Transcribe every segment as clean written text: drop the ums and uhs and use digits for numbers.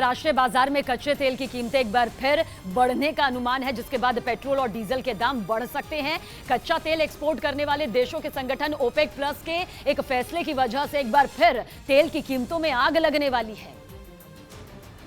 राष्ट्रीय बाजार में कच्चे तेल की कीमतें एक बार फिर बढ़ने का अनुमान है, जिसके बाद पेट्रोल और डीजल के दाम बढ़ सकते हैं। कच्चा तेल एक्सपोर्ट करने वाले देशों के संगठन ओपेक प्लस के एक फैसले की वजह से एक बार फिर तेल की कीमतों में आग लगने वाली है,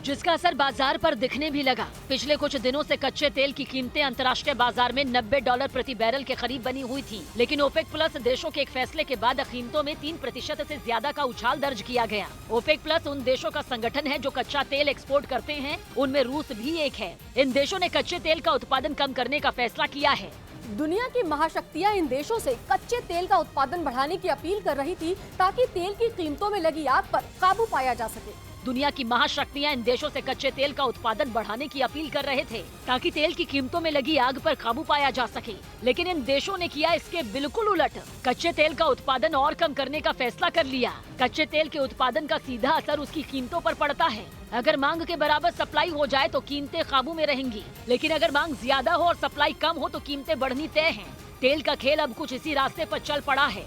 जिसका असर बाजार पर दिखने भी लगा। पिछले कुछ दिनों से कच्चे तेल की कीमतें अंतर्राष्ट्रीय बाजार में $90 प्रति बैरल के करीब बनी हुई थी, लेकिन ओपेक प्लस देशों के एक फैसले के बाद कीमतों में 3% से ज्यादा का उछाल दर्ज किया गया। ओपेक प्लस उन देशों का संगठन है जो कच्चा तेल एक्सपोर्ट करते हैं, उनमें रूस भी एक है। इन देशों ने कच्चे तेल का उत्पादन कम करने का फैसला किया है। दुनिया की महाशक्तियां इन देशों से कच्चे तेल का उत्पादन बढ़ाने की अपील कर रही थी, ताकि तेल की कीमतों में लगी आग पर काबू पाया जा सके। दुनिया की महाशक्तियां इन देशों से कच्चे तेल का उत्पादन बढ़ाने की अपील कर रहे थे, ताकि तेल की कीमतों में लगी आग पर काबू पाया जा सके। लेकिन इन देशों ने किया इसके बिल्कुल उलट। कच्चे तेल का उत्पादन और कम करने का फैसला कर लिया। कच्चे तेल के उत्पादन का सीधा असर उसकी कीमतों पर पड़ता है। अगर मांग के बराबर सप्लाई हो जाए तो कीमतें काबू में रहेंगी, लेकिन अगर मांग ज्यादा हो और सप्लाई कम हो तो कीमतें बढ़नी तय है। तेल का खेल अब कुछ इसी रास्ते पर चल पड़ा है।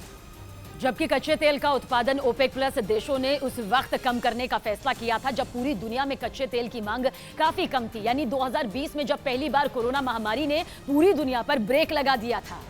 जबकि कच्चे तेल का उत्पादन ओपेक प्लस देशों ने उस वक्त कम करने का फैसला किया था जब पूरी दुनिया में कच्चे तेल की मांग काफी कम थी, यानी 2020 में जब पहली बार कोरोना महामारी ने पूरी दुनिया पर ब्रेक लगा दिया था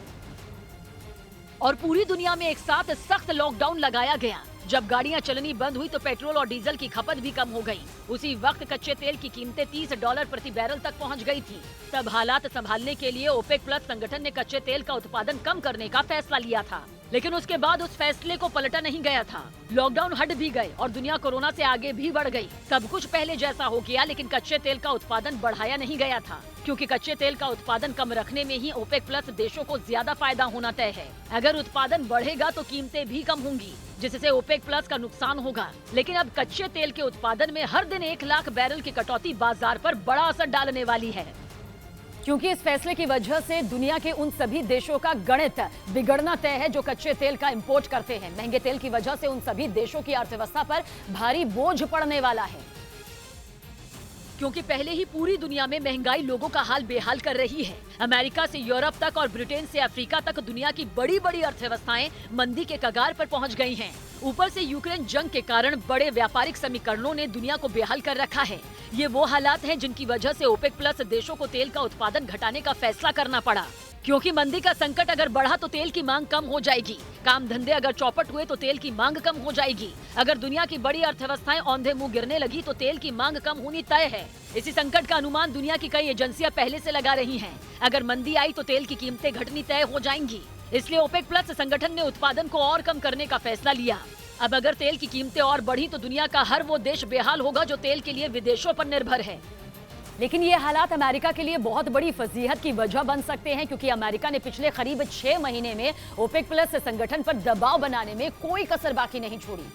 और पूरी दुनिया में एक साथ सख्त लॉकडाउन लगाया गया। जब गाड़ियां चलनी बंद हुई तो पेट्रोल और डीजल की खपत भी कम हो गई। उसी वक्त कच्चे तेल की कीमतें $30 प्रति बैरल तक पहुंच गई थी। तब हालात संभालने के लिए ओपेक प्लस संगठन ने कच्चे तेल का उत्पादन कम करने का फैसला लिया था, लेकिन उसके बाद उस फैसले को पलटा नहीं गया था। लॉकडाउन हट भी गए और दुनिया कोरोना से आगे भी बढ़ गई। सब कुछ पहले जैसा हो गया, लेकिन कच्चे तेल का उत्पादन बढ़ाया नहीं गया था, क्योंकि कच्चे तेल का उत्पादन कम रखने में ही ओपेक प्लस देशों को ज्यादा फायदा होना तय है। अगर उत्पादन बढ़ेगा तो कीमतें भी कम होंगी, जिससे ओपेक प्लस का नुकसान होगा। लेकिन अब कच्चे तेल के उत्पादन में हर दिन 1 लाख बैरल की कटौती बाजार पर बड़ा असर डालने वाली है, क्योंकि इस फैसले की वजह से दुनिया के उन सभी देशों का गणित बिगड़ना तय है जो कच्चे तेल का इंपोर्ट करते हैं। महंगे तेल की वजह से उन सभी देशों की अर्थव्यवस्था पर भारी बोझ पड़ने वाला है, क्योंकि पहले ही पूरी दुनिया में महंगाई लोगों का हाल बेहाल कर रही है। अमेरिका से यूरोप तक और ब्रिटेन से अफ्रीका तक दुनिया की बड़ी बड़ी अर्थव्यवस्थाएं मंदी के कगार पर पहुंच गई हैं। ऊपर से यूक्रेन जंग के कारण बड़े व्यापारिक समीकरणों ने दुनिया को बेहाल कर रखा है। ये वो हालात हैं जिनकी वजह से ओपेक प्लस देशों को तेल का उत्पादन घटाने का फैसला करना पड़ा, क्योंकि मंदी का संकट अगर बढ़ा तो तेल की मांग कम हो जाएगी। काम धंधे अगर चौपट हुए तो तेल की मांग कम हो जाएगी। अगर दुनिया की बड़ी अर्थव्यवस्थाएं औंधे मुंह गिरने लगी तो तेल की मांग कम होनी तय है। इसी संकट का अनुमान दुनिया की कई एजेंसियां पहले से लगा रही हैं। अगर मंदी आई तो तेल की कीमतें घटनी तय हो जाएंगी। इसलिए ओपेक प्लस संगठन ने उत्पादन को और कम करने का फैसला लिया। अब अगर तेल की कीमतें और बढ़ी तो दुनिया का हर वो देश बेहाल होगा जो तेल के लिए विदेशों पर निर्भर है। लेकिन ये हालात अमेरिका के लिए बहुत बड़ी फजीहत की वजह बन सकते हैं, क्योंकि अमेरिका ने पिछले करीब 6 महीने में ओपेक प्लस संगठन पर दबाव बनाने में कोई कसर बाकी नहीं छोड़ी।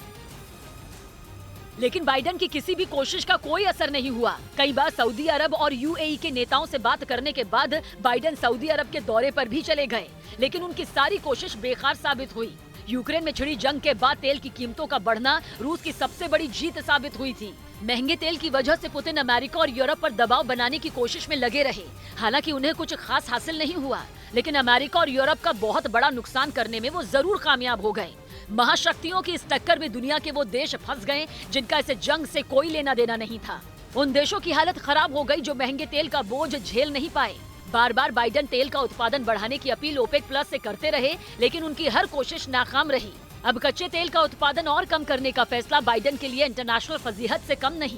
लेकिन बाइडेन की किसी भी कोशिश का कोई असर नहीं हुआ। कई बार सऊदी अरब और यूएई के नेताओं से बात करने के बाद बाइडेन सऊदी अरब के दौरे पर भी चले गए, लेकिन उनकी सारी कोशिश बेकार साबित हुई। यूक्रेन में छिड़ी जंग के बाद तेल की कीमतों का बढ़ना रूस की सबसे बड़ी जीत साबित हुई थी। महंगे तेल की वजह से पुतिन अमेरिका और यूरोप पर दबाव बनाने की कोशिश में लगे रहे। हालांकि उन्हें कुछ खास हासिल नहीं हुआ, लेकिन अमेरिका और यूरोप का बहुत बड़ा नुकसान करने में वो जरूर कामयाब हो गए। महाशक्तियों की इस टक्कर में दुनिया के वो देश फंस गए जिनका इस जंग से कोई लेना देना नहीं था। उन देशों की हालत खराब हो गई जो महंगे तेल का बोझ झेल नहीं पाए। बार बार बाइडेन तेल का उत्पादन बढ़ाने की अपील ओपेक प्लस से करते रहे, लेकिन उनकी हर कोशिश नाकाम रही। अब कच्चे तेल का उत्पादन और कम करने का फैसला बाइडेन के लिए इंटरनेशनल फजीहत से कम नहीं।